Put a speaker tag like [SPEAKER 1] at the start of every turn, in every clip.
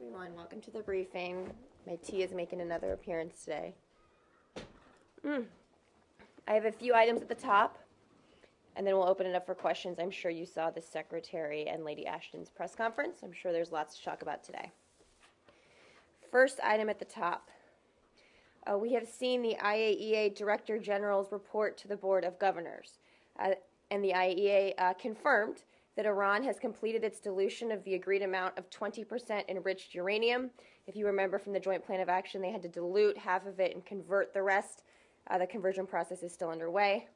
[SPEAKER 1] everyone. Welcome to the briefing. My tea is making another appearance today. I have a few items at the top, and then we'll open it up for questions. I'm sure you saw the Secretary and Lady Ashton's press conference. I'm sure there's lots to talk about today. First item at the top. We have seen the IAEA Director General's report to the Board of Governors, and the IAEA confirmed that Iran has completed its dilution of the agreed amount of 20% enriched uranium. If you remember from the Joint Plan of Action, they had to dilute half of it and convert the rest. The conversion process is still underway.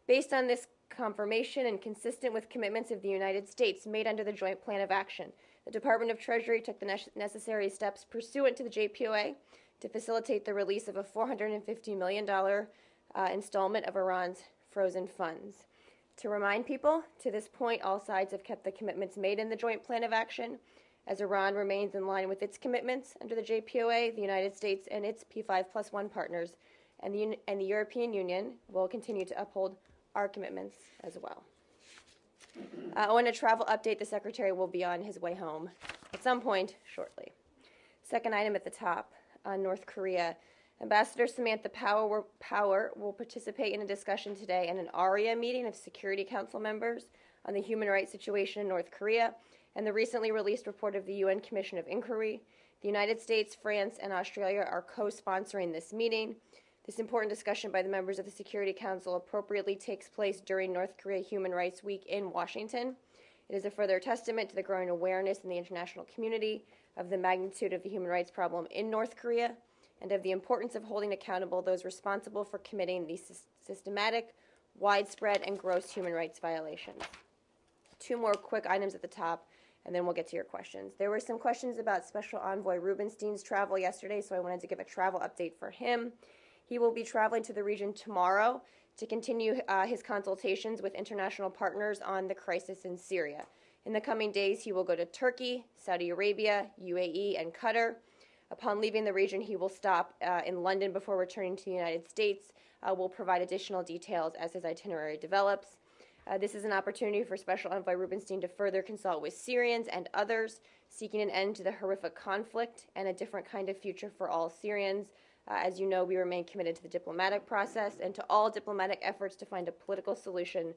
[SPEAKER 1] Based on this confirmation and consistent with commitments of the United States made under the Joint Plan of Action, the Department of Treasury took the necessary steps pursuant to the JPOA to facilitate the release of a $450 million installment of Iran's frozen funds. To remind people, to this point, all sides have kept the commitments made in the Joint Plan of Action. As Iran remains in line with its commitments under the JPOA, the United States and its P5+1 partners and the European Union will continue to uphold our commitments as well. On a travel update, the Secretary will be on his way home at some point shortly. Second item at the top, North Korea. Ambassador Samantha Power will participate in a discussion today in an ARIA meeting of Security Council members on the human rights situation in North Korea and the recently released report of the UN Commission of Inquiry. The United States, France, and Australia are co-sponsoring this meeting. This important discussion by the members of the Security Council appropriately takes place during North Korea Human Rights Week in Washington. It is a further testament to the growing awareness in the international community of the magnitude of the human rights problem in North Korea and of the importance of holding accountable those responsible for committing these systematic, widespread, and gross human rights violations. Two more quick items at the top, and then we'll get to your questions. There were some questions about Special Envoy Rubinstein's travel yesterday, so I wanted to give a travel update for him. He will be traveling to the region tomorrow to continue his consultations with international partners on the crisis in Syria. In the coming days, he will go to Turkey, Saudi Arabia, UAE, and Qatar. Upon leaving the region, he will stop in London before returning to the United States. We'll provide additional details as his itinerary develops. This is an opportunity for Special Envoy Rubinstein to further consult with Syrians and others seeking an end to the horrific conflict and a different kind of future for all Syrians. As you know, we remain committed to the diplomatic process and to all diplomatic efforts to find a political solution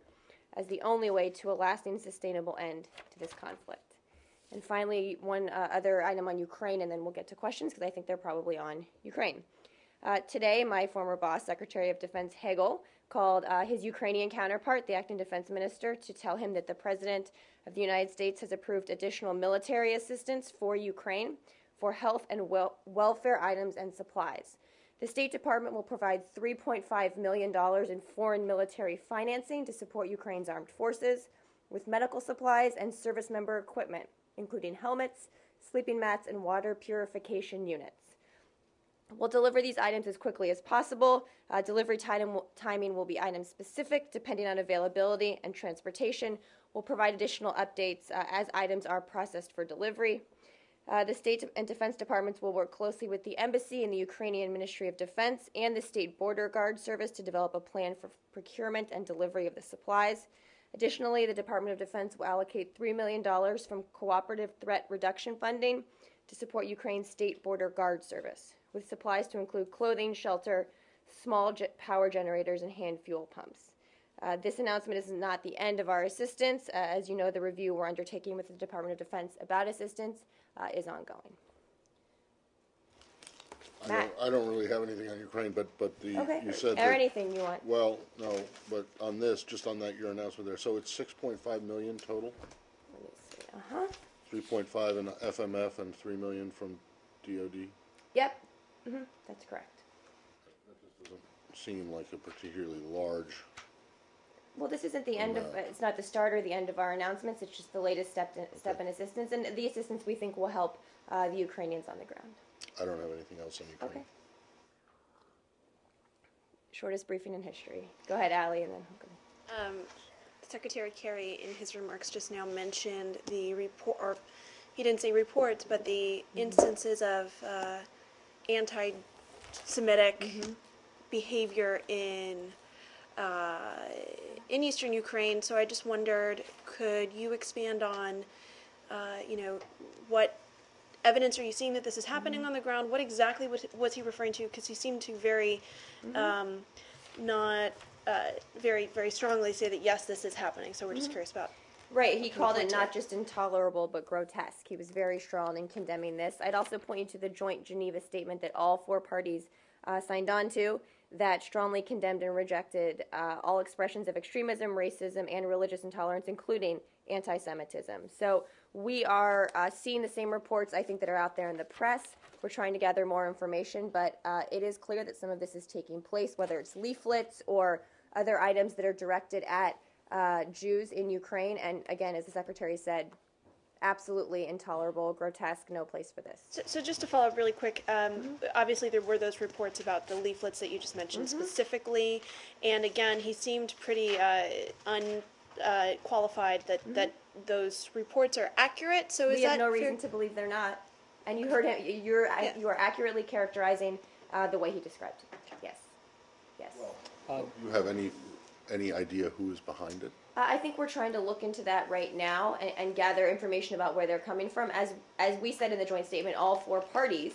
[SPEAKER 1] as the only way to a lasting, sustainable end to this conflict. And finally, one other item on Ukraine, and then we'll get to questions because I think they're probably on Ukraine. Today, my former boss, Secretary of Defense Hagel, called his Ukrainian counterpart, the acting defense minister, to tell him that the President of the United States has approved additional military assistance for Ukraine for health and welfare items and supplies. The State Department will provide $3.5 million in foreign military financing to support Ukraine's armed forces with medical supplies and service member equipment, including helmets, sleeping mats, and water purification units. We'll deliver these items as quickly as possible. Delivery timing will be item-specific, depending on availability and transportation. We'll provide additional updates as items are processed for delivery. The State and Defense Departments will work closely with the Embassy and the Ukrainian Ministry of Defense and the State Border Guard Service to develop a plan for procurement and delivery of the supplies. Additionally, the Department of Defense will allocate $3 million from Cooperative Threat Reduction Funding to support Ukraine's State Border Guard Service, with supplies to include clothing, shelter, small power generators, and hand fuel pumps. This announcement is not the end of our assistance. As you know, the review we're undertaking with the Department of Defense about assistance is ongoing.
[SPEAKER 2] I don't really have anything on Ukraine, but you said
[SPEAKER 1] or anything you want.
[SPEAKER 2] Well, no, but on this, just on that, your announcement there. So it's 6.5 million total.
[SPEAKER 1] Let me see.
[SPEAKER 2] 3.5 in FMF and 3 million from DoD.
[SPEAKER 1] Yep, that's correct.
[SPEAKER 2] That just doesn't seem like a particularly large.
[SPEAKER 1] Well, this isn't the end of. It's not the start or the end of our announcements. It's just the latest step in assistance, and the assistance we think will help the Ukrainians on the ground.
[SPEAKER 2] I don't have anything else on Ukraine.
[SPEAKER 1] Okay. Shortest briefing in history. Go ahead, Allie, and then I'll go.
[SPEAKER 3] Secretary Kerry, in his remarks just now, mentioned the report, or he didn't say reports, but the instances of anti-Semitic behavior in eastern Ukraine. So I just wondered, could you expand on, what evidence are you seeing that this is happening on the ground? What exactly was he referring to? Because he seemed to very, not very, very strongly say that, yes, this is happening. So we're just curious about.
[SPEAKER 1] Right, he called it
[SPEAKER 3] point
[SPEAKER 1] not
[SPEAKER 3] to.
[SPEAKER 1] just intolerable, but grotesque. He was very strong in condemning this. I'd also point you to the joint Geneva statement that all four parties signed on to that strongly condemned and rejected all expressions of extremism, racism, and religious intolerance, including anti-Semitism. So we are seeing the same reports, I think, that are out there in the press. We're trying to gather more information, but it is clear that some of this is taking place, whether it's leaflets or other items that are directed at Jews in Ukraine. And again, as the Secretary said, absolutely intolerable, grotesque, no place for this.
[SPEAKER 3] So just to follow up really quick, obviously there were those reports about the leaflets that you just mentioned specifically, and again, he seemed pretty unqualified that those reports are accurate. So is
[SPEAKER 1] We
[SPEAKER 3] that
[SPEAKER 1] have no
[SPEAKER 3] fair?
[SPEAKER 1] reason to believe they're not. And you heard him. You are accurately characterizing the way he described it. Yes. Yes.
[SPEAKER 2] Do you have any idea who is behind it?
[SPEAKER 1] I think we're trying to look into that right now and gather information about where they're coming from. As we said in the joint statement, all four parties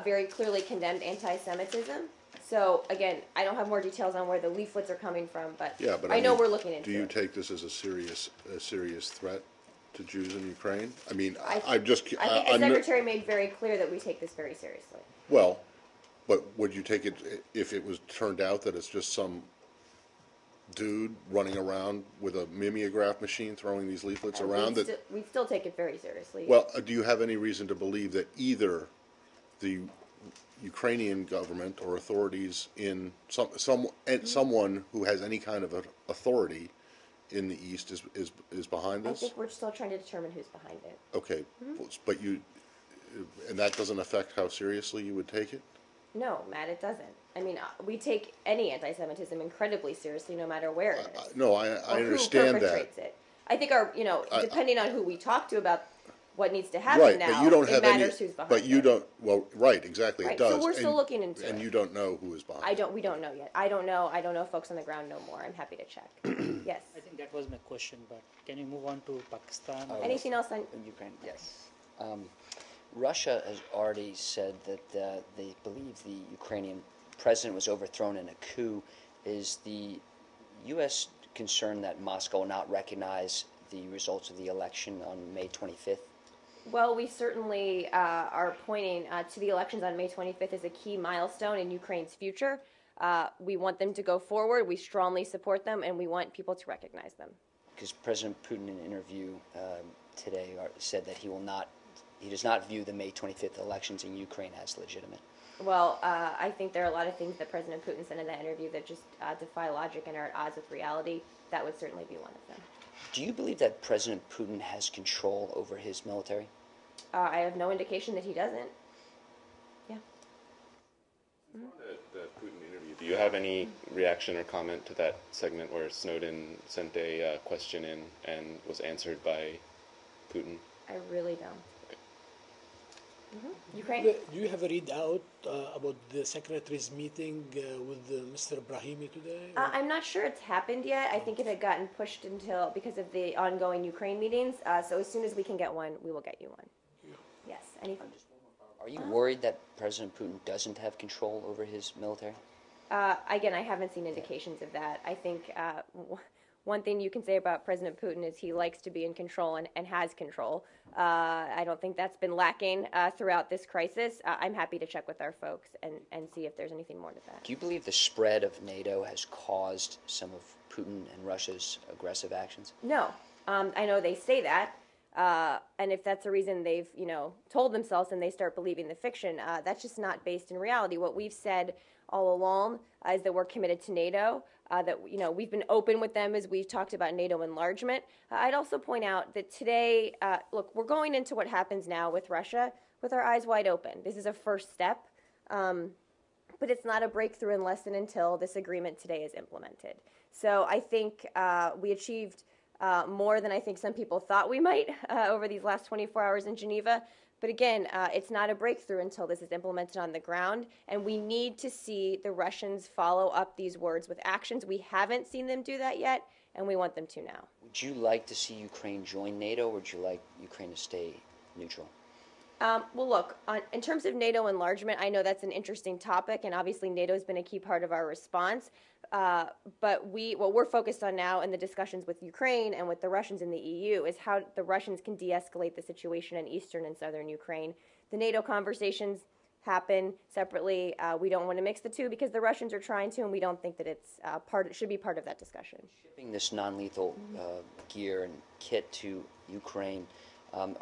[SPEAKER 1] very clearly condemned anti-Semitism. So again, I don't have more details on where the leaflets are coming from, but,
[SPEAKER 2] Yeah, but
[SPEAKER 1] I know
[SPEAKER 2] mean,
[SPEAKER 1] we're looking into
[SPEAKER 2] Do you
[SPEAKER 1] it.
[SPEAKER 2] take this as a serious threat to Jews in Ukraine? I mean,
[SPEAKER 1] I
[SPEAKER 2] I'm just.
[SPEAKER 1] think the Secretary made very clear that we take this very seriously.
[SPEAKER 2] Well, but would you take it if it was turned out that it's just some dude running around with a mimeograph machine throwing these leaflets around?
[SPEAKER 1] We'd still take it very seriously.
[SPEAKER 2] Well, do you have any reason to believe that either the Ukrainian government or authorities in someone who has any kind of authority in the East is behind
[SPEAKER 1] I
[SPEAKER 2] this?
[SPEAKER 1] think we're still trying to determine who's behind it.
[SPEAKER 2] Okay, but and that doesn't affect how seriously you would take it?
[SPEAKER 1] No, Matt, it doesn't. I mean, we take any anti-Semitism incredibly seriously, no matter where it is.
[SPEAKER 2] No, I
[SPEAKER 1] or
[SPEAKER 2] understand
[SPEAKER 1] who perpetrates
[SPEAKER 2] that.
[SPEAKER 1] it. I think depending on who we talk to about what needs to happen
[SPEAKER 2] Right,
[SPEAKER 1] now,
[SPEAKER 2] but you don't
[SPEAKER 1] it
[SPEAKER 2] have
[SPEAKER 1] matters
[SPEAKER 2] any.
[SPEAKER 1] who's behind
[SPEAKER 2] But you
[SPEAKER 1] it.
[SPEAKER 2] don't. Well, right, exactly,
[SPEAKER 1] Right,
[SPEAKER 2] it does.
[SPEAKER 1] so we're still looking into
[SPEAKER 2] and
[SPEAKER 1] it.
[SPEAKER 2] you don't know who is behind it.
[SPEAKER 1] We don't know yet. I don't know if folks on the ground know more. I'm happy to check. Yes.
[SPEAKER 4] I think that was my question, but can you move on to Pakistan?
[SPEAKER 1] Anything else on?
[SPEAKER 5] In Ukraine, yes. Russia has already said that they believe the Ukrainian president was overthrown in a coup. Is the U.S. concerned that Moscow will not recognize the results of the election on May 25th?
[SPEAKER 1] Well, we certainly are pointing to the elections on May 25th as a key milestone in Ukraine's future. We want them to go forward. We strongly support them, and we want people to recognize them.
[SPEAKER 5] Because President Putin, in an interview today, said that he does not view the May 25th elections in Ukraine as legitimate.
[SPEAKER 1] Well, I think there are a lot of things that President Putin said in that interview that just defy logic and are at odds with reality. That would certainly be one of them.
[SPEAKER 5] Do you believe that President Putin has control over his military?
[SPEAKER 1] I have no indication that he doesn't. Yeah.
[SPEAKER 6] The Putin interview. Do you have any reaction or comment to that segment where Snowden sent a question in and was answered by Putin?
[SPEAKER 1] I really don't. Ukraine?
[SPEAKER 7] Do you have a readout about the secretary's meeting with Mr. Brahimi today?
[SPEAKER 1] I'm not sure it's happened yet. I think it had gotten pushed because of the ongoing Ukraine meetings. So as soon as we can get one, we will get you one. Yes. Anything?
[SPEAKER 5] Are you worried that President Putin doesn't have control over his military?
[SPEAKER 1] Again, I haven't seen indications of that. I think one thing you can say about President Putin is he likes to be in control and has control. I don't think that's been lacking throughout this crisis. I'm happy to check with our folks and see if there's anything more to that.
[SPEAKER 5] Do you believe the spread of NATO has caused some of Putin and Russia's aggressive actions?
[SPEAKER 1] No. I know they say that. And if that's the reason they've, told themselves and they start believing the fiction, that's just not based in reality. What we've said all along is that we're committed to NATO, that, we've been open with them as we've talked about NATO enlargement. I'd also point out that today, look, we're going into what happens now with Russia with our eyes wide open. This is a first step, but it's not a breakthrough unless and until this agreement today is implemented. So I think we achieved more than I think some people thought we might over these last 24 hours in Geneva. But again, it's not a breakthrough until this is implemented on the ground, and we need to see the Russians follow up these words with actions. We haven't seen them do that yet, and we want them to now.
[SPEAKER 5] Would you like to see Ukraine join NATO, or would you like Ukraine to stay neutral?
[SPEAKER 1] Well, look, in terms of NATO enlargement, I know that's an interesting topic, and obviously NATO has been a key part of our response. But what we're focused on now in the discussions with Ukraine and with the Russians in the EU is how the Russians can de-escalate the situation in eastern and southern Ukraine. The NATO conversations happen separately. We don't want to mix the two because the Russians are trying to, and we don't think that it should be part of that discussion.
[SPEAKER 5] Shipping this non-lethal gear and kit to Ukraine,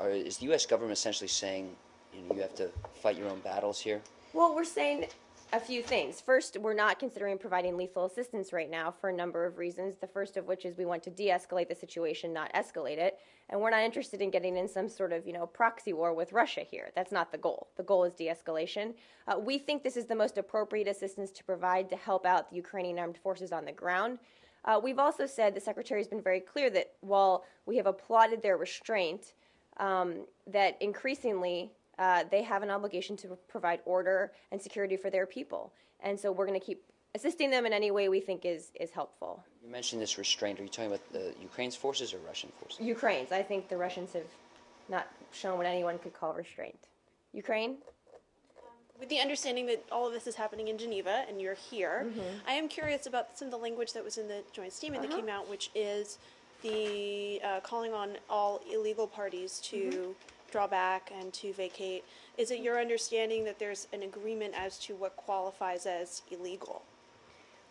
[SPEAKER 5] is the U.S. government essentially saying you have to fight your own battles here?
[SPEAKER 1] Well, we're saying a few things. First, we're not considering providing lethal assistance right now for a number of reasons. The first of which is we want to de-escalate the situation, not escalate it. And we're not interested in getting in some sort of, proxy war with Russia here. That's not the goal. The goal is de-escalation. We think this is the most appropriate assistance to provide to help out the Ukrainian armed forces on the ground. We've also said, the Secretary has been very clear that while we have applauded their restraint, that increasingly they have an obligation to provide order and security for their people. And so we're going to keep assisting them in any way we think is helpful.
[SPEAKER 5] You mentioned this restraint. Are you talking about the Ukraine's forces or Russian forces?
[SPEAKER 1] Ukraine's. I think the Russians have not shown what anyone could call restraint. Ukraine?
[SPEAKER 3] With the understanding that all of this is happening in Geneva and you're here, I am curious about some of the language that was in the joint statement that came out, which is the calling on all illegal parties to draw back and to vacate. Is it your understanding that there's an agreement as to what qualifies as illegal?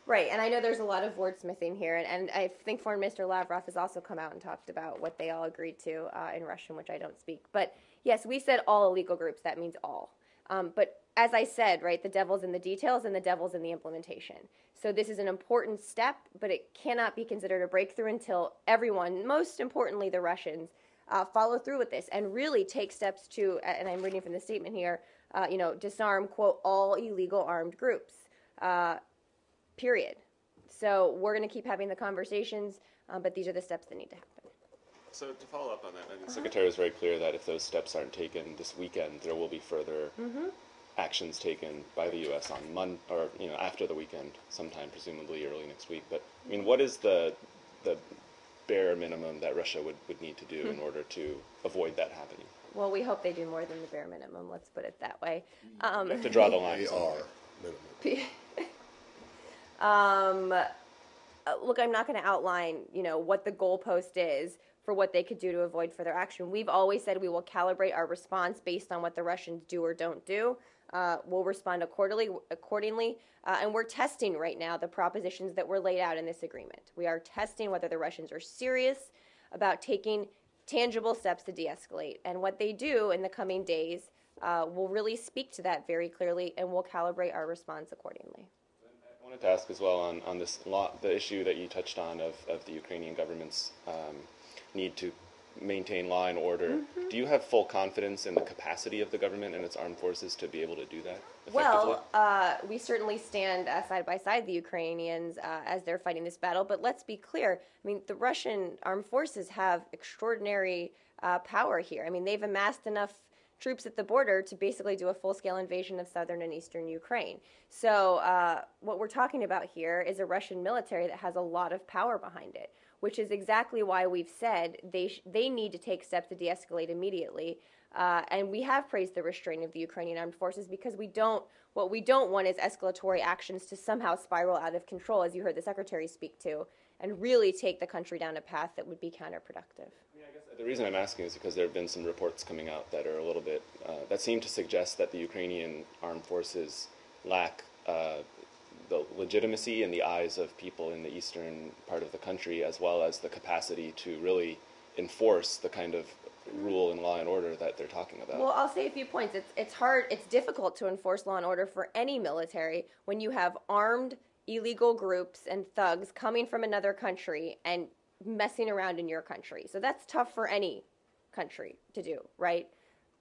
[SPEAKER 1] Right, and I know there's a lot of wordsmithing here, and I think Foreign Minister Lavrov has also come out and talked about what they all agreed to in Russian, which I don't speak. But yes, we said all illegal groups, that means all. But as I said, right, the devil's in the details and the devil's in the implementation. So this is an important step, but it cannot be considered a breakthrough until everyone, most importantly the Russians, follow through with this and really take steps to, and I'm reading from the statement here, disarm, quote, all illegal armed groups, period. So we're going to keep having the conversations, but these are the steps that need to happen.
[SPEAKER 6] So to follow up on that, the Secretary was very clear that if those steps aren't taken this weekend, there will be further actions taken by the U.S. on after the weekend, sometime presumably early next week. But I mean, what is the bare minimum that Russia would need to do in order to avoid that happening?
[SPEAKER 1] Well, we hope they do more than the bare minimum. Let's put it that way.
[SPEAKER 6] You have to draw the line.
[SPEAKER 2] They are minimum.
[SPEAKER 1] Look, I'm not going to outline, what the goalpost is for what they could do to avoid further action. We've always said we will calibrate our response based on what the Russians do or don't do. We'll respond accordingly, and we're testing right now the propositions that were laid out in this agreement. We are testing whether the Russians are serious about taking tangible steps to de-escalate, and what they do in the coming days will really speak to that very clearly, and we'll calibrate our response accordingly.
[SPEAKER 6] I wanted to ask as well on this the issue that you touched on of the Ukrainian government's need to maintain law and order. Do you have full confidence in the capacity of the government and its armed forces to be able to do that effectively?
[SPEAKER 1] Well, we certainly stand side by side the Ukrainians as they're fighting this battle, but let's be clear. I mean, the Russian armed forces have extraordinary power here. I mean, they've amassed enough troops at the border to basically do a full-scale invasion of southern and eastern Ukraine. So what we're talking about here is a Russian military that has a lot of power behind it, which is exactly why we've said they need to take steps to de-escalate immediately. And we have praised the restraint of the Ukrainian armed forces because what we don't want is escalatory actions to somehow spiral out of control, as you heard the Secretary speak to, and really take the country down a path that would be counterproductive.
[SPEAKER 6] The reason I'm asking is because there have been some reports coming out that are a little bit, that seem to suggest that the Ukrainian armed forces lack the legitimacy in the eyes of people in the eastern part of the country, as well as the capacity to really enforce the kind of rule and law and order that they're talking about.
[SPEAKER 1] Well, I'll say a few points. It's hard, it's difficult to enforce law and order for any military when you have armed illegal groups and thugs coming from another country and messing around in your country. So that's tough for any country to do, right?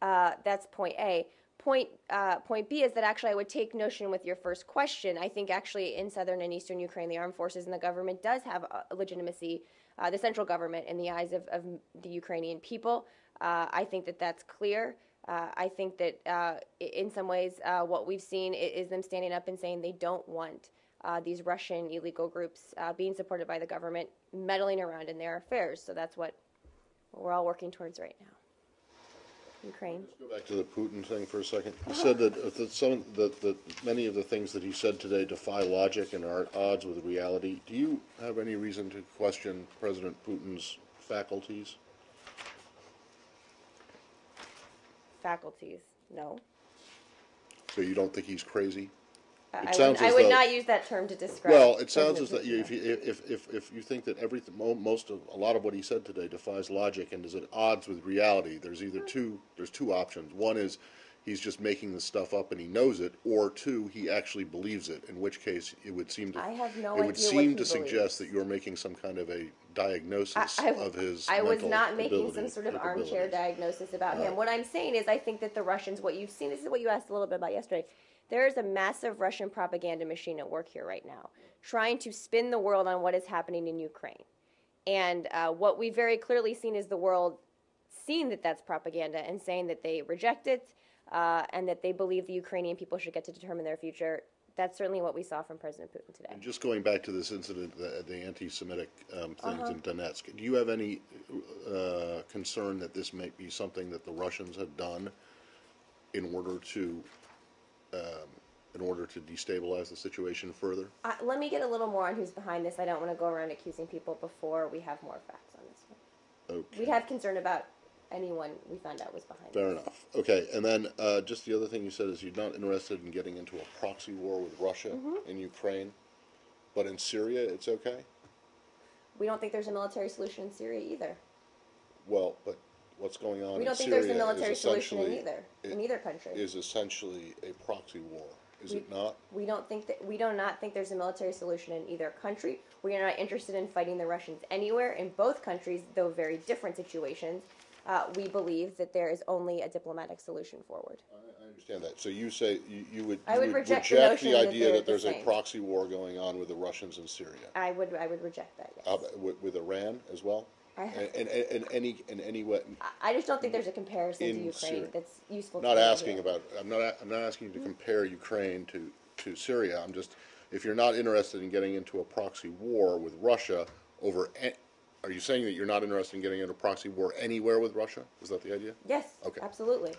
[SPEAKER 1] That's point A. Point B is that actually I would take notion with your first question. I think actually in southern and eastern Ukraine, the armed forces and the government does have a legitimacy, the central government in the eyes of the Ukrainian people. I think that that's clear. I think that in some ways what we've seen is them standing up and saying they don't want these Russian illegal groups being supported by the government meddling around in their affairs. So that's what we're all working towards right now. Ukraine.
[SPEAKER 2] Go back to the Putin thing for a second. You said that many of the things that he said today defy logic and are at odds with reality. Do you have any reason to question President Putin's faculties?
[SPEAKER 1] Faculties, no.
[SPEAKER 2] So you don't think he's crazy?
[SPEAKER 1] I would not use that term to describe.
[SPEAKER 2] Well, it sounds as
[SPEAKER 1] President
[SPEAKER 2] that
[SPEAKER 1] Putin.
[SPEAKER 2] if you think that everything, a lot of what he said today defies logic and is at odds with reality, there's two options. One is he's just making the stuff up and he knows it, or two, he actually believes it. In which case, it would seem to
[SPEAKER 1] I have no
[SPEAKER 2] it would
[SPEAKER 1] idea
[SPEAKER 2] seem
[SPEAKER 1] what
[SPEAKER 2] to
[SPEAKER 1] he
[SPEAKER 2] suggest
[SPEAKER 1] believes.
[SPEAKER 2] that you're making some kind of a diagnosis of his.
[SPEAKER 1] I was
[SPEAKER 2] mental
[SPEAKER 1] not making
[SPEAKER 2] ability,
[SPEAKER 1] some sort of armchair
[SPEAKER 2] capabilities.
[SPEAKER 1] diagnosis about
[SPEAKER 2] Right.
[SPEAKER 1] him. What I'm saying is I think that the Russians, what you've seen, this is what you asked a little bit about yesterday. There is a massive Russian propaganda machine at work here right now, trying to spin the world on what is happening in Ukraine. And what we've very clearly seen is the world seeing that that's propaganda and saying that they reject it and that they believe the Ukrainian people should get to determine their future. That's certainly what we saw from President Putin today.
[SPEAKER 2] And just going back to this incident, the anti-Semitic things in Donetsk, do you have any concern that this might be something that the Russians have done in order to destabilize the situation further?
[SPEAKER 1] Let me get a little more on who's behind this. I don't want to go around accusing people before we have more facts on this one.
[SPEAKER 2] Okay.
[SPEAKER 1] We'd have concern about anyone we found out was behind
[SPEAKER 2] Fair
[SPEAKER 1] this.
[SPEAKER 2] enough. Okay, and then just the other thing you said is you're not interested in getting into a proxy war with Russia in Ukraine, but in Syria it's okay?
[SPEAKER 1] We don't think there's a military solution in Syria either.
[SPEAKER 2] Well, but what's going on
[SPEAKER 1] We don't
[SPEAKER 2] in
[SPEAKER 1] think
[SPEAKER 2] Syria
[SPEAKER 1] there's a military
[SPEAKER 2] is
[SPEAKER 1] solution in
[SPEAKER 2] essentially-
[SPEAKER 1] either country.
[SPEAKER 2] is essentially a proxy war, is it not?
[SPEAKER 1] We do not think there's a military solution in either country. We are not interested in fighting the Russians anywhere. In both countries, though very different situations, we believe that there is only a diplomatic solution forward.
[SPEAKER 2] I understand that. So you say you would
[SPEAKER 1] I would reject the
[SPEAKER 2] reject
[SPEAKER 1] notion
[SPEAKER 2] the
[SPEAKER 1] that
[SPEAKER 2] idea
[SPEAKER 1] they're
[SPEAKER 2] that there's
[SPEAKER 1] the
[SPEAKER 2] a
[SPEAKER 1] same.
[SPEAKER 2] proxy war going on with the Russians in Syria,
[SPEAKER 1] I would reject that. Yes.
[SPEAKER 2] with Iran as well,
[SPEAKER 1] I-
[SPEAKER 2] and any way.
[SPEAKER 1] I just don't think there's a comparison to
[SPEAKER 2] In
[SPEAKER 1] Ukraine
[SPEAKER 2] Syria.
[SPEAKER 1] that's useful.
[SPEAKER 2] Not
[SPEAKER 1] to
[SPEAKER 2] asking
[SPEAKER 1] here.
[SPEAKER 2] about. I'm not asking you to compare Ukraine to Syria. I'm just, if you're not interested in getting into a proxy war with Russia over. Are you saying that you're not interested in getting into a proxy war anywhere with Russia? Is that the idea?
[SPEAKER 1] Yes,
[SPEAKER 2] Okay.
[SPEAKER 1] absolutely.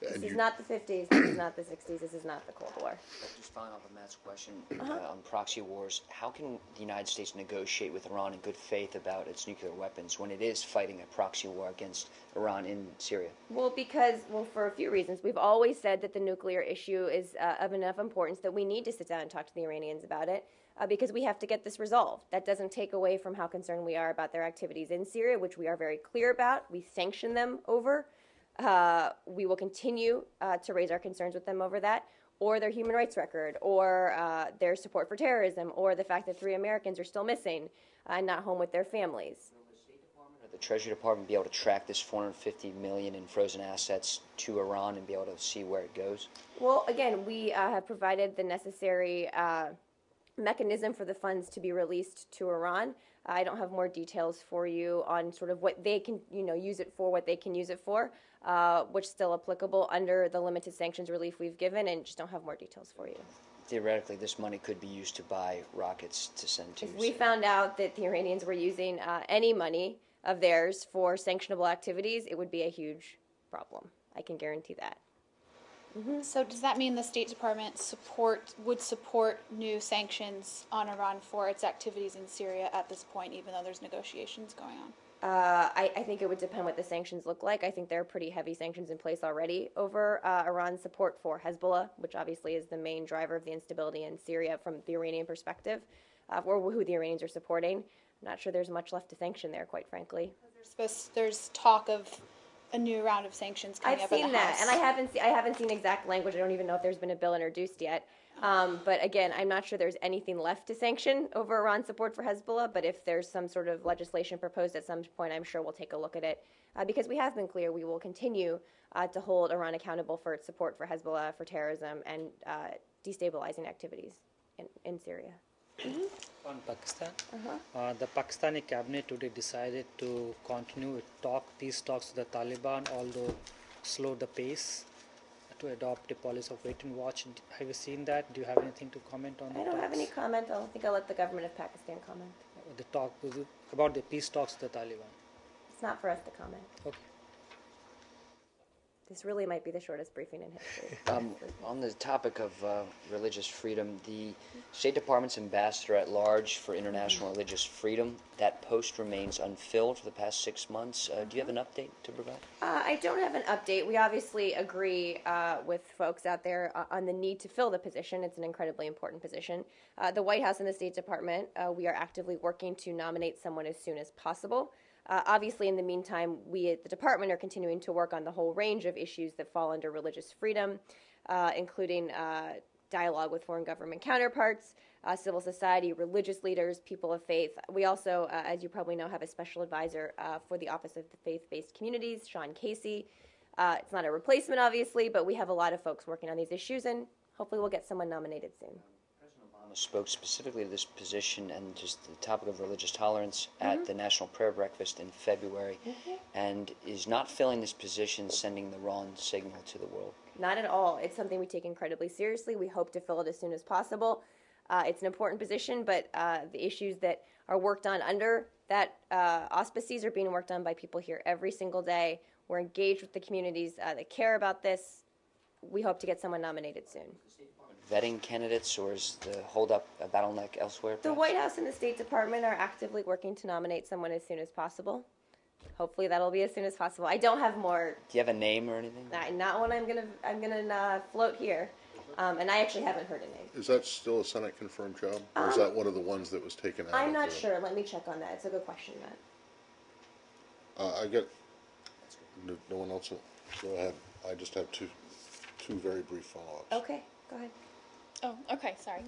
[SPEAKER 1] This
[SPEAKER 2] And
[SPEAKER 1] is
[SPEAKER 2] you-
[SPEAKER 1] not the 50s. This is not the 60s. This is not the Cold War.
[SPEAKER 5] Just following up on Matt's question on proxy wars, how can the United States negotiate with Iran in good faith about its nuclear weapons when it is fighting a proxy war against Iran in Syria?
[SPEAKER 1] Well, for a few reasons. We've always said that the nuclear issue is of enough importance that we need to sit down and talk to the Iranians about it because we have to get this resolved. That doesn't take away from how concerned we are about their activities in Syria, which we are very clear about. We sanction them over. We will continue to raise our concerns with them over that, or their human rights record, or their support for terrorism, or the fact that 3 Americans are still missing and not home with their families.
[SPEAKER 5] Will the State Department or the Treasury Department be able to track this $450 million in frozen assets to Iran and be able to see where it goes?
[SPEAKER 1] Well, again, we have provided the necessary mechanism for the funds to be released to Iran. I don't have more details for you on sort of what they can, use it for, what they can use it for, which is still applicable under the limited sanctions relief we've given, and just don't have more details for you.
[SPEAKER 5] Theoretically, this money could be used to buy rockets to send to
[SPEAKER 1] If we
[SPEAKER 5] Syria.
[SPEAKER 1] found out that the Iranians were using any money of theirs for sanctionable activities, it would be a huge problem. I can guarantee that.
[SPEAKER 8] So does that mean the State Department would support new sanctions on Iran for its activities in Syria at this point, even though there's negotiations going on?
[SPEAKER 1] I think it would depend what the sanctions look like. I think there are pretty heavy sanctions in place already over Iran's support for Hezbollah, which obviously is the main driver of the instability in Syria from the Iranian perspective, or who the Iranians are supporting. I'm not sure there's much left to sanction there, quite frankly.
[SPEAKER 8] There's talk of a new round of sanctions coming
[SPEAKER 1] I've
[SPEAKER 8] up in
[SPEAKER 1] seen
[SPEAKER 8] the
[SPEAKER 1] that,
[SPEAKER 8] House.
[SPEAKER 1] and I haven't seen exact language. I don't even know if there's been a bill introduced yet. But again, I'm not sure there's anything left to sanction over Iran's support for Hezbollah. But if there's some sort of legislation proposed at some point, I'm sure we'll take a look at it because we have been clear we will continue to hold Iran accountable for its support for Hezbollah, for terrorism, and destabilizing activities in Syria.
[SPEAKER 4] On Pakistan, the Pakistani cabinet today decided to continue with peace talks with the Taliban, although slow the pace to adopt a policy of wait and watch. Have you seen that? Do you have anything to comment on?
[SPEAKER 1] I don't have any comment. I think I'll let the government of Pakistan comment.
[SPEAKER 4] The talk about the peace talks with the Taliban.
[SPEAKER 1] It's not for us to comment.
[SPEAKER 4] Okay.
[SPEAKER 1] This really might be the shortest briefing in history.
[SPEAKER 5] On the topic of religious freedom, the State Department's ambassador at large for international religious freedom, that post remains unfilled for the past 6 months. Do you have an update to provide?
[SPEAKER 1] I don't have an update. We obviously agree with folks out there on the need to fill the position. It's an incredibly important position. The White House and the State Department, we are actively working to nominate someone as soon as possible. Obviously, in the meantime, we at the department are continuing to work on the whole range of issues that fall under religious freedom, including dialogue with foreign government counterparts, civil society, religious leaders, people of faith. We also, as you probably know, have a special advisor for the Office of the Faith-Based Communities, Sean Casey. It's not a replacement, obviously, but we have a lot of folks working on these issues, and hopefully we'll get someone nominated soon.
[SPEAKER 5] Spoke specifically to this position and just the topic of religious tolerance at the National Prayer Breakfast in February, and is not filling this position sending the wrong signal to the world?
[SPEAKER 1] Not at all. It's something we take incredibly seriously. We hope to fill it as soon as possible. It's an important position, but the issues that are worked on under that auspices are being worked on by people here every single day. We're engaged with the communities that care about this. We hope to get someone nominated soon.
[SPEAKER 5] Vetting candidates, or is the holdup a bottleneck elsewhere?
[SPEAKER 1] The White House and the State Department are actively working to nominate someone as soon as possible. Hopefully that'll be as soon as possible. I don't have more.
[SPEAKER 5] Do you have a name or anything?
[SPEAKER 1] Not one I'm gonna float here, and I actually haven't heard a name.
[SPEAKER 2] Is that still a Senate confirmed job, or is that one of the ones that was taken out?
[SPEAKER 1] I'm not sure. Let me check on that. It's a good question, Matt.
[SPEAKER 2] I get. No one else. Go ahead. I just have two very brief follow-ups.
[SPEAKER 1] Okay, go ahead.
[SPEAKER 8] Oh, okay, sorry.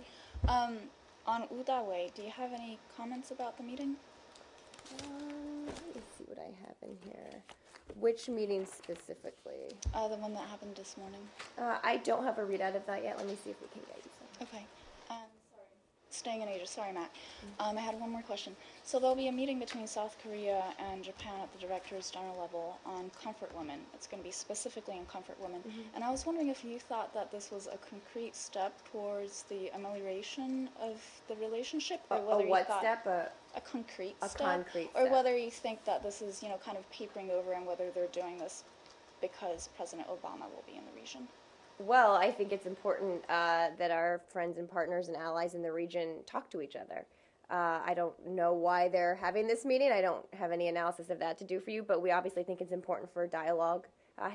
[SPEAKER 8] On Udaway, do you have any comments about the meeting?
[SPEAKER 1] Let me see what I have in here. Which meeting specifically?
[SPEAKER 8] The one that happened this morning.
[SPEAKER 1] I don't have a readout of that yet. Let me see if we can get you some.
[SPEAKER 8] Okay. Sorry. Staying in Asia. Sorry, Matt. I had one more question. So there'll be a meeting between South Korea and Japan at the Directors General level on comfort women. It's going to be specifically on comfort women. And I was wondering if you thought that this was a concrete step towards the amelioration of the relationship, or whether
[SPEAKER 1] a what
[SPEAKER 8] you thought
[SPEAKER 1] step?
[SPEAKER 8] a concrete
[SPEAKER 1] A
[SPEAKER 8] step,
[SPEAKER 1] concrete
[SPEAKER 8] or
[SPEAKER 1] step.
[SPEAKER 8] whether you think that this is, kind of papering over, and whether they're doing this because President Obama will be in the region.
[SPEAKER 1] Well, I think it's important that our friends and partners and allies in the region talk to each other. I don't know why they're having this meeting. I don't have any analysis of that to do for you, but we obviously think it's important for a dialogue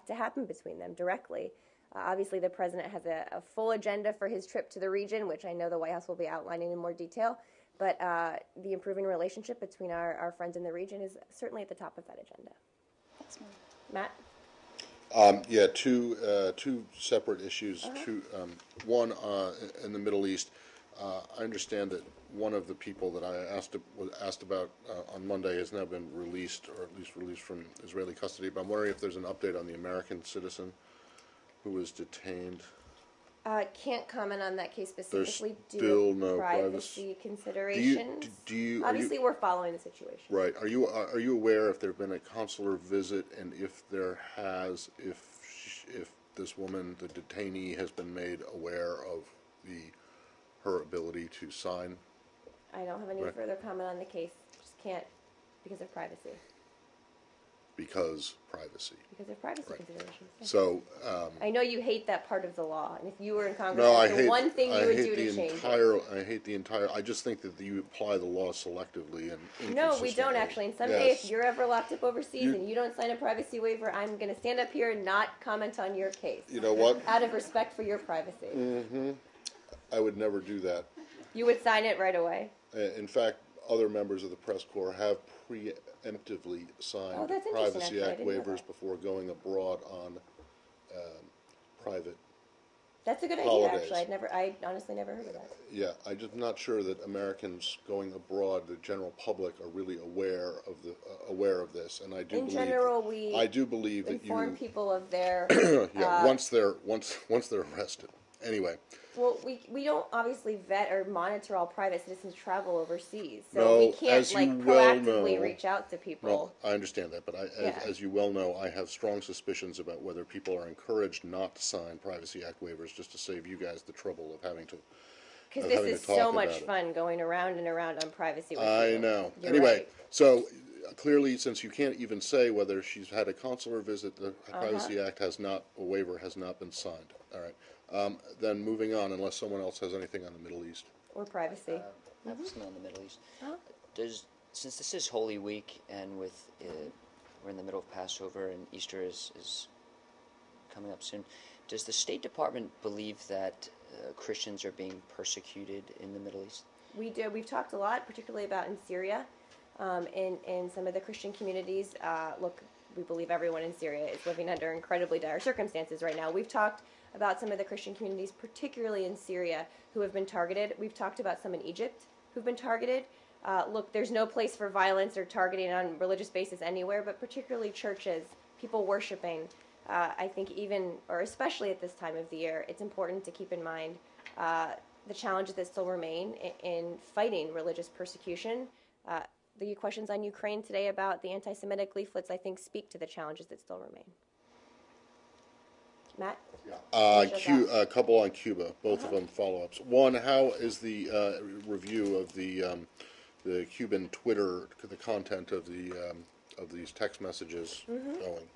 [SPEAKER 1] to happen between them directly. Obviously, the president has a full agenda for his trip to the region, which I know the White House will be outlining in more detail, but the improving relationship between our friends in the region is certainly at the top of that agenda.
[SPEAKER 8] That's me.
[SPEAKER 1] Matt?
[SPEAKER 2] Yeah, two separate issues. One in the Middle East. I understand that one of the people that I was asked about on Monday has now been released, or at least released from Israeli custody. But I'm wondering if there's an update on the American citizen who was detained.
[SPEAKER 1] Can't comment on that case specifically
[SPEAKER 2] There's
[SPEAKER 1] due
[SPEAKER 2] still
[SPEAKER 1] to
[SPEAKER 2] no
[SPEAKER 1] privacy considerations. Obviously, we're following the situation.
[SPEAKER 2] Right. Are you aware if there have been a consular visit, and if there has, if this woman, the detainee, has been made aware of her ability to sign?
[SPEAKER 1] I don't have any further comment on the case. Just can't because of privacy.
[SPEAKER 2] Because privacy.
[SPEAKER 1] Because of privacy considerations. Yeah.
[SPEAKER 2] So.
[SPEAKER 1] I know you hate that part of the law, and if you were in Congress,
[SPEAKER 2] No,
[SPEAKER 1] that's the one thing you would do to change it.
[SPEAKER 2] I hate the entire. I just think that you apply the law selectively and.
[SPEAKER 1] No, we don't actually. And someday, if you're ever locked up overseas and you don't sign a privacy waiver, I'm going to stand up here and not comment on your case.
[SPEAKER 2] You know what?
[SPEAKER 1] Out of respect for your privacy.
[SPEAKER 2] Mm-hmm. I would never do that.
[SPEAKER 1] You would sign it right away.
[SPEAKER 2] In fact, other members of the press corps have preemptively signed
[SPEAKER 1] that's interesting,
[SPEAKER 2] Privacy
[SPEAKER 1] actually. I
[SPEAKER 2] Act
[SPEAKER 1] didn't know
[SPEAKER 2] waivers
[SPEAKER 1] that.
[SPEAKER 2] before going abroad on private.
[SPEAKER 1] That's a good idea,
[SPEAKER 2] holidays.
[SPEAKER 1] actually. I honestly never heard of that.
[SPEAKER 2] Yeah, I'm just not sure that Americans going abroad, the general public, are really aware of this. And I do
[SPEAKER 1] In
[SPEAKER 2] believe.
[SPEAKER 1] general, we
[SPEAKER 2] I do believe that
[SPEAKER 1] inform people of their.
[SPEAKER 2] Yeah, once they're arrested. Anyway.
[SPEAKER 1] Well, we don't obviously vet or monitor all private citizens' travel overseas, so
[SPEAKER 2] No,
[SPEAKER 1] we can't
[SPEAKER 2] as you well
[SPEAKER 1] proactively
[SPEAKER 2] know-
[SPEAKER 1] reach out to people.
[SPEAKER 2] No, I understand that, but as you well know, I have strong suspicions about whether people are encouraged not to sign Privacy Act waivers just to save you guys the trouble of having to.
[SPEAKER 1] Because
[SPEAKER 2] of
[SPEAKER 1] this
[SPEAKER 2] having
[SPEAKER 1] is
[SPEAKER 2] to talk
[SPEAKER 1] so much
[SPEAKER 2] about it.
[SPEAKER 1] fun going around and around on privacy with
[SPEAKER 2] I
[SPEAKER 1] you.
[SPEAKER 2] know.
[SPEAKER 1] You're
[SPEAKER 2] Anyway,
[SPEAKER 1] right.
[SPEAKER 2] so clearly, since you can't even say whether she's had a consular visit, the Privacy Act has not, a waiver has not been signed. All right. Then moving on, unless someone else has anything on the Middle East.
[SPEAKER 1] Or privacy.
[SPEAKER 5] I have something on the Middle East. Since this is Holy Week and with we're in the middle of Passover and Easter is coming up soon, does the State Department believe that Christians are being persecuted in the Middle East?
[SPEAKER 1] We do. We've talked a lot, particularly about in Syria, in some of the Christian communities. Look, we believe everyone in Syria is living under incredibly dire circumstances right now. We've talked about some of the Christian communities, particularly in Syria, who have been targeted. We've talked about some in Egypt who've been targeted. Look, there's no place for violence or targeting on religious basis anywhere, but particularly churches, people worshiping. I think even, or especially at this time of the year, it's important to keep in mind the challenges that still remain in fighting religious persecution. The questions on Ukraine today about the anti-Semitic leaflets, I think, speak to the challenges that still remain. Matt?
[SPEAKER 2] A couple on Cuba, both of them follow-ups. One, how is the review of the Cuban Twitter, the content of these text messages going?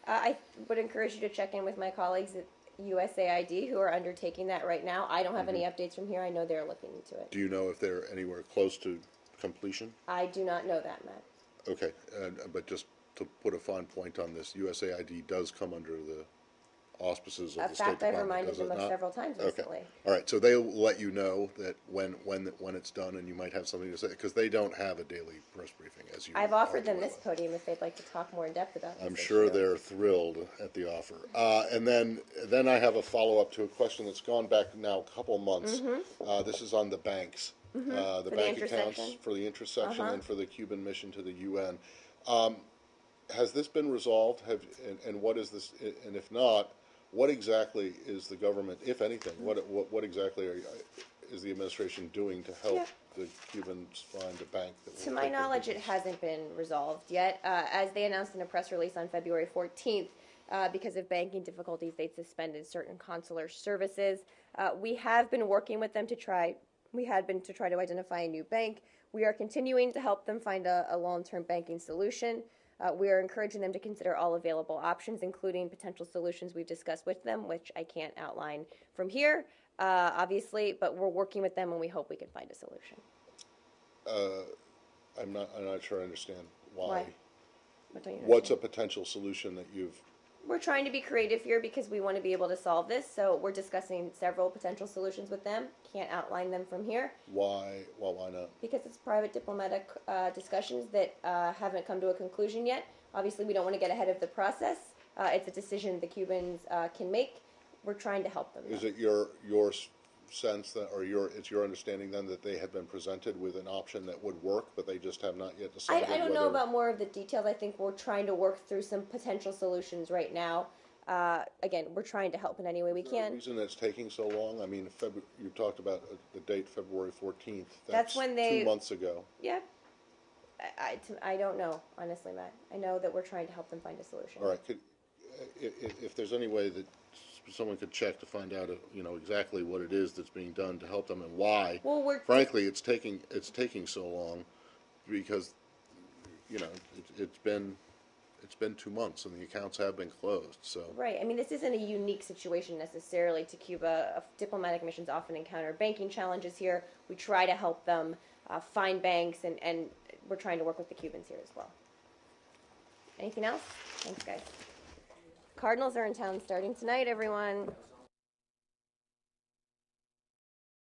[SPEAKER 1] I would encourage you to check in with my colleagues at USAID who are undertaking that right now. I don't have any updates from here. I know they're looking into it.
[SPEAKER 2] Do you know if they're anywhere close to completion?
[SPEAKER 1] I do not know that, Matt.
[SPEAKER 2] Okay, but just to put a fine point on this, USAID does come under the auspices of the State Department.
[SPEAKER 1] I've reminded them of
[SPEAKER 2] not?
[SPEAKER 1] several times recently.
[SPEAKER 2] Okay. All right, so they'll let you know that when it's done, and you might have something to say, because they don't have a daily press briefing, as you.
[SPEAKER 1] I've offered them this podium if they'd like to talk more in depth about this.
[SPEAKER 2] I'm sure
[SPEAKER 1] issue.
[SPEAKER 2] they're thrilled at the offer. And then I have a follow-up to a question that's gone back now a couple months. This is on the banks, the bank accounts for the intersection and for the Cuban mission to the UN. Has this been resolved? And what is this? And if not, what exactly is the government, if anything, what exactly is the administration doing to help the Cubans find a bank that will
[SPEAKER 1] To my knowledge, it hasn't been resolved yet. As they announced in a press release on February 14th, because of banking difficulties, they'd suspended certain consular services. We have been working with them to try to identify a new bank. We are continuing to help them find a long-term banking solution. We are encouraging them to consider all available options, including potential solutions we've discussed with them, which I can't outline from here, obviously, but we're working with them and we hope we can find a solution.
[SPEAKER 2] I'm not sure I understand why.
[SPEAKER 1] What don't you understand?
[SPEAKER 2] What's a potential solution that you've...
[SPEAKER 1] We're trying to be creative here because we want to be able to solve this, so we're discussing several potential solutions with them. Can't outline them from here.
[SPEAKER 2] Why? Well, why not?
[SPEAKER 1] Because it's private diplomatic discussions that haven't come to a conclusion yet. Obviously, we don't want to get ahead of the process. It's a decision the Cubans can make. We're trying to help them.
[SPEAKER 2] Is it your sense that, or it's your understanding then that they have been presented with an option that would work, but they just have not yet decided?
[SPEAKER 1] I don't know about more of the details. I think we're trying to work through some potential solutions right now. Again, we're trying to help in any way we can.
[SPEAKER 2] The reason it's taking so long, I mean, you talked about the date February 14th.
[SPEAKER 1] That's when they...
[SPEAKER 2] 2 months ago.
[SPEAKER 1] Yeah. I don't know, honestly, Matt. I know that we're trying to help them find a solution.
[SPEAKER 2] All right. If there's any way that someone could check to find out, exactly what it is that's being done to help them and why.
[SPEAKER 1] Well,
[SPEAKER 2] frankly, it's taking so long because, it's been 2 months and the accounts have been closed. So
[SPEAKER 1] right. I mean, this isn't a unique situation necessarily to Cuba. Diplomatic missions often encounter banking challenges here. We try to help them find banks, and we're trying to work with the Cubans here as well. Anything else? Thanks, guys. Cardinals are in town starting tonight, everyone.